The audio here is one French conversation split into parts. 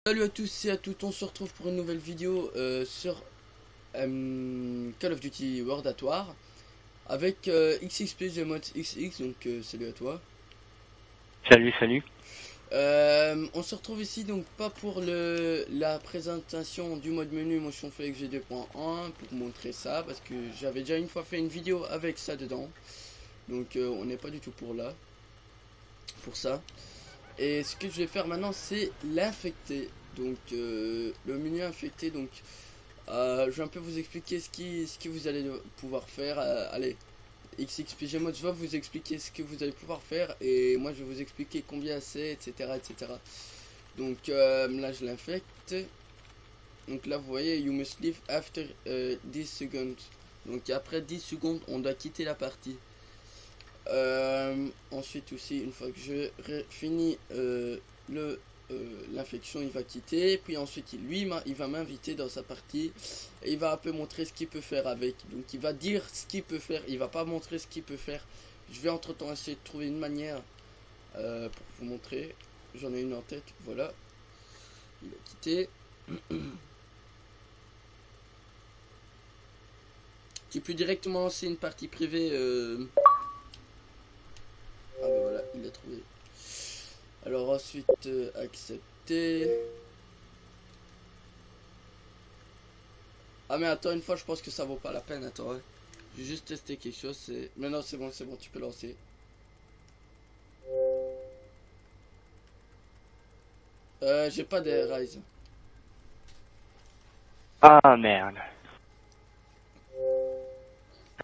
Salut à tous et à toutes, on se retrouve pour une nouvelle vidéo sur Call of Duty World at War avec XXP Gmod XX, donc salut à toi. Salut, salut. On se retrouve ici donc pas pour la présentation du mode menu Motion Flex G2.1 pour montrer ça parce que j'avais déjà une fois fait une vidéo avec ça dedans, donc on n'est pas du tout pour ça. Et ce que je vais faire maintenant, c'est l'infecter. Donc le menu infecté, donc je vais un peu vous expliquer ce que vous allez pouvoir faire. Allez, XXPG Mode va vous expliquer ce que vous allez pouvoir faire et moi je vais vous expliquer combien c'est, etc., etc. Donc là je l'infecte. Donc là vous voyez, you must leave after 10 seconds. Donc après 10 secondes on doit quitter la partie. Ensuite aussi, une fois que je finis l'infection, il va quitter. Puis ensuite il va m'inviter dans sa partie et il va un peu montrer ce qu'il peut faire avec. Donc il va dire ce qu'il peut faire, il va pas montrer ce qu'il peut faire. Je vais entre temps essayer de trouver une manière pour vous montrer. J'en ai une en tête, voilà. Il a quitté. Tu peux directement lancer une partie privée. Ah ben voilà, il a trouvé. Alors ensuite, accepter. Ah mais attends, une fois je pense que ça vaut pas la peine, attends. Hein. Je vais juste tester quelque chose, mais non c'est bon, tu peux lancer. J'ai pas de Rise. Ah merde.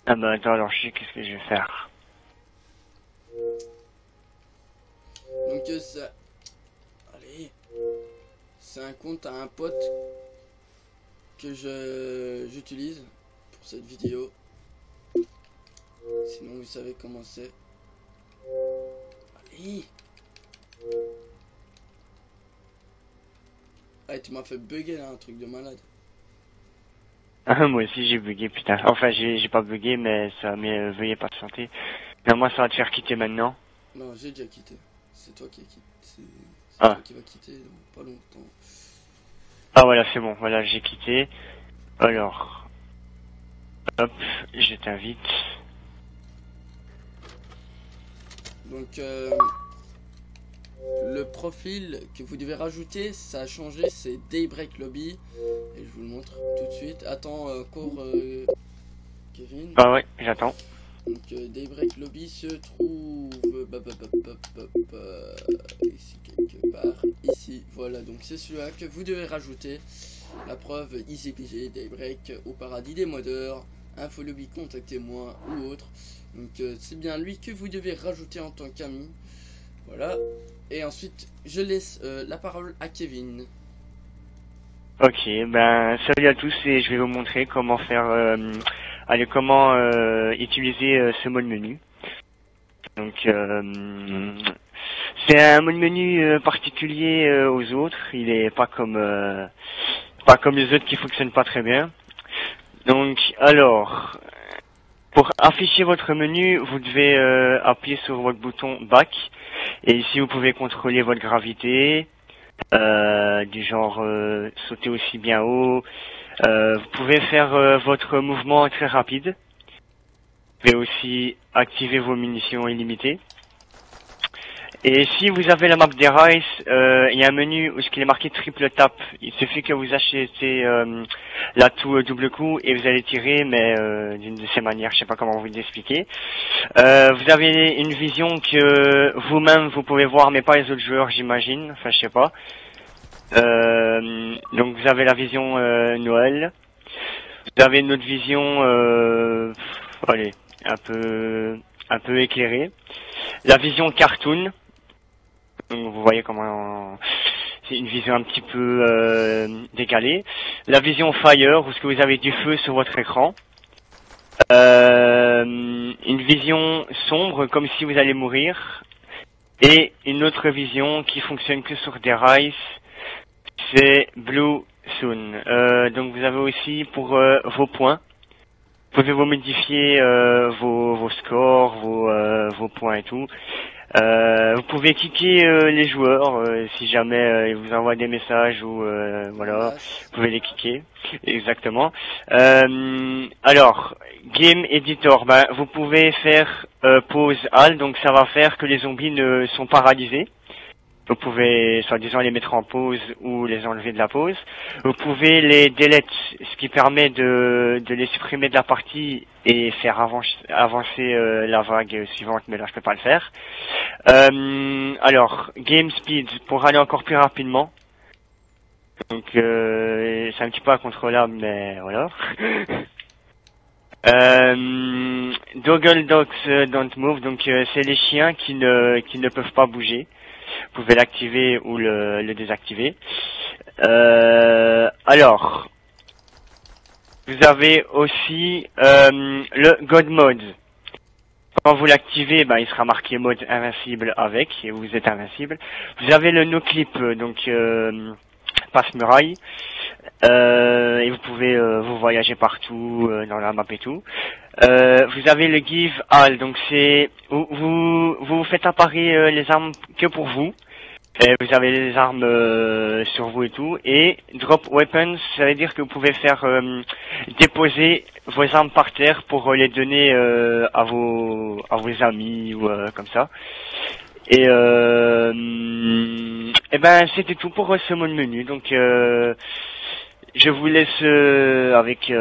Ah bah attends, alors je sais qu'est-ce que je vais faire. Donc ça... Allez. C'est un compte à un pote que j'utilise pour cette vidéo. Sinon vous savez comment c'est. Allez. Ah tu m'as fait bugger là, un truc de malade. Ah, moi aussi j'ai bugué, putain. Enfin, j'ai pas bugué, mais ça mais veuillez patienter. Non, moi ça va te faire quitter maintenant. Non, j'ai déjà quitté. C'est toi qui as quitté. C'est Ah. toi qui vas quitter dans pas longtemps. Ah voilà, c'est bon, voilà, j'ai quitté. Alors, hop, je t'invite. Donc le profil que vous devez rajouter, ça a changé, c'est Daybreak Lobby. Et je vous le montre tout de suite. Attends, cours Kevin. Ah ouais, j'attends. Donc Daybreak Lobby se trouve ici quelque part. Ici, voilà, donc c'est celui-là que vous devez rajouter. La preuve, EasyPG, Daybreak, au paradis des modeurs, Infolobby, contactez-moi ou autre. Donc c'est bien lui que vous devez rajouter en tant qu'ami. Voilà. Et ensuite, je laisse la parole à Kevin. Ok, ben salut à tous et je vais vous montrer comment faire, comment utiliser ce mode menu. Donc c'est un mode menu particulier aux autres. Il est pas comme les autres qui fonctionnent pas très bien. Donc alors, pour afficher votre menu, vous devez appuyer sur votre bouton Back et ici vous pouvez contrôler votre gravité. Du genre sauter aussi bien haut. Vous pouvez faire votre mouvement très rapide. Vous pouvez aussi activer vos munitions illimitées. Et si vous avez la map des Rise, il y a un menu où il est marqué triple tap. Il suffit que vous achetez l'atout double coup et vous allez tirer, mais d'une de ces manières, je sais pas comment vous l'expliquer. Vous avez une vision que vous-même vous pouvez voir, mais pas les autres joueurs, j'imagine. Enfin, je sais pas. Donc vous avez la vision Noël. Vous avez une autre vision, allez, un peu éclairée. La vision cartoon. Donc vous voyez comment c'est une vision un petit peu décalée. La vision fire, où est-ce que vous avez du feu sur votre écran. Une vision sombre, comme si vous allez mourir. Et une autre vision qui fonctionne que sur des Rise, c'est Blue Soon. Donc vous avez aussi pour vos points. Vous pouvez vous modifier vos scores, vos points et tout. Vous pouvez kicker les joueurs si jamais ils vous envoient des messages ou voilà, vous pouvez les kicker. Exactement. Alors, Game Editor, ben, vous pouvez faire pause all, donc ça va faire que les zombies ne sont paralysés. Vous pouvez, soi-disant, les mettre en pause ou les enlever de la pause. Vous pouvez les delete, ce qui permet de les supprimer de la partie et faire avancer la vague suivante, mais là je peux pas le faire. Alors, Game Speed, pour aller encore plus rapidement. Donc, c'est un petit peu incontrôlable, mais voilà. Doggle Dogs Don't Move, donc c'est les chiens qui ne peuvent pas bouger. Vous pouvez l'activer ou le désactiver. Alors, vous avez aussi le God Mode. Quand vous l'activez, ben, il sera marqué mode invincible avec, et vous êtes invincible. Vous avez le No Clip, donc passe-muraille. Et vous pouvez vous voyager partout dans la map et tout. Vous avez le Give All, donc c'est vous faites apparaître les armes que pour vous. Et vous avez les armes sur vous et tout. Et Drop Weapons, ça veut dire que vous pouvez faire déposer vos armes par terre pour les donner à vos amis ou comme ça. Et ben c'était tout pour ce mode menu. Donc je vous laisse avec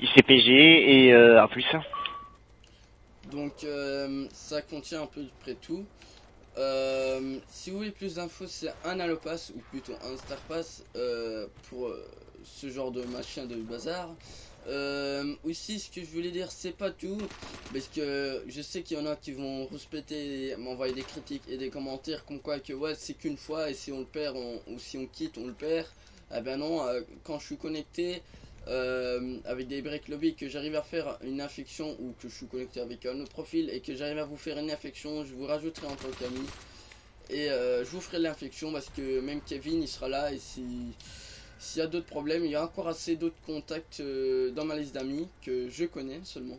ICPG et à plus. Donc ça contient un peu de près tout. Si vous voulez plus d'infos, c'est un Allopass ou plutôt un Starpass pour ce genre de machin de bazar. Aussi, ce que je voulais dire, c'est pas tout, parce que je sais qu'il y en a qui vont respecter et m'envoyer des critiques et des commentaires comme quoi que ouais, c'est qu'une fois et si on le perd ou si on quitte, on le perd. Ah ben non, quand je suis connecté avec des break lobby, que j'arrive à faire une infection ou que je suis connecté avec un autre profil et que j'arrive à vous faire une infection, je vous rajouterai en tant qu'ami et je vous ferai l'infection parce que même Kevin il sera là et s'il y a d'autres problèmes, il y a encore assez d'autres contacts dans ma liste d'amis que je connais seulement.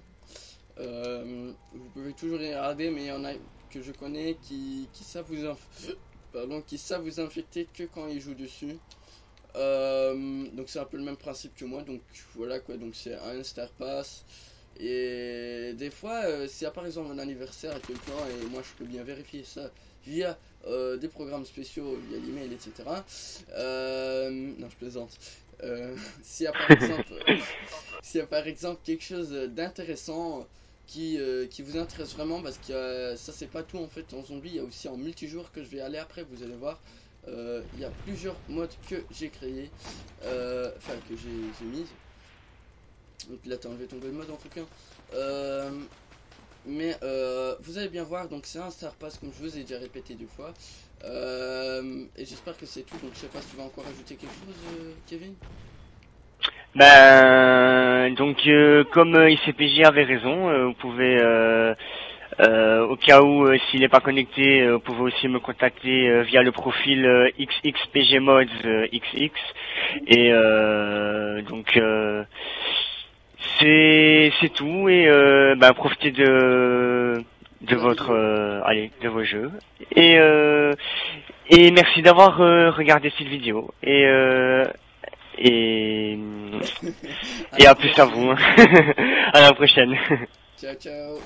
Vous pouvez toujours les regarder, mais il y en a que je connais qui savent vous infecter que quand ils jouent dessus. Donc c'est un peu le même principe que moi, donc voilà quoi, donc c'est un Star Pass. Et des fois, s'il y a par exemple un anniversaire à quelqu'un, et moi je peux bien vérifier ça via des programmes spéciaux, via l'email, etc. Non, je plaisante. S'il y a par exemple quelque chose d'intéressant qui vous intéresse vraiment, parce que ça c'est pas tout en fait en zombie, il y a aussi en multijoueur que je vais aller après, vous allez voir. Il y a plusieurs modes que j'ai créés, enfin que j'ai mis. Donc là t'as enlevé ton god mode en tout cas. Mais vous allez bien voir, donc c'est un Star Pass comme je vous ai déjà répété 2 fois. Et j'espère que c'est tout, donc je sais pas si tu vas encore ajouter quelque chose Kevin. Ben donc comme ICPJ avait raison, vous pouvez au cas où s'il n'est pas connecté, vous pouvez aussi me contacter via le profil XXPGMods XX et donc c'est tout et ben profitez de votre de vos jeux et merci d'avoir regardé cette vidéo et à plus à vous. À la prochaine. Ciao ciao.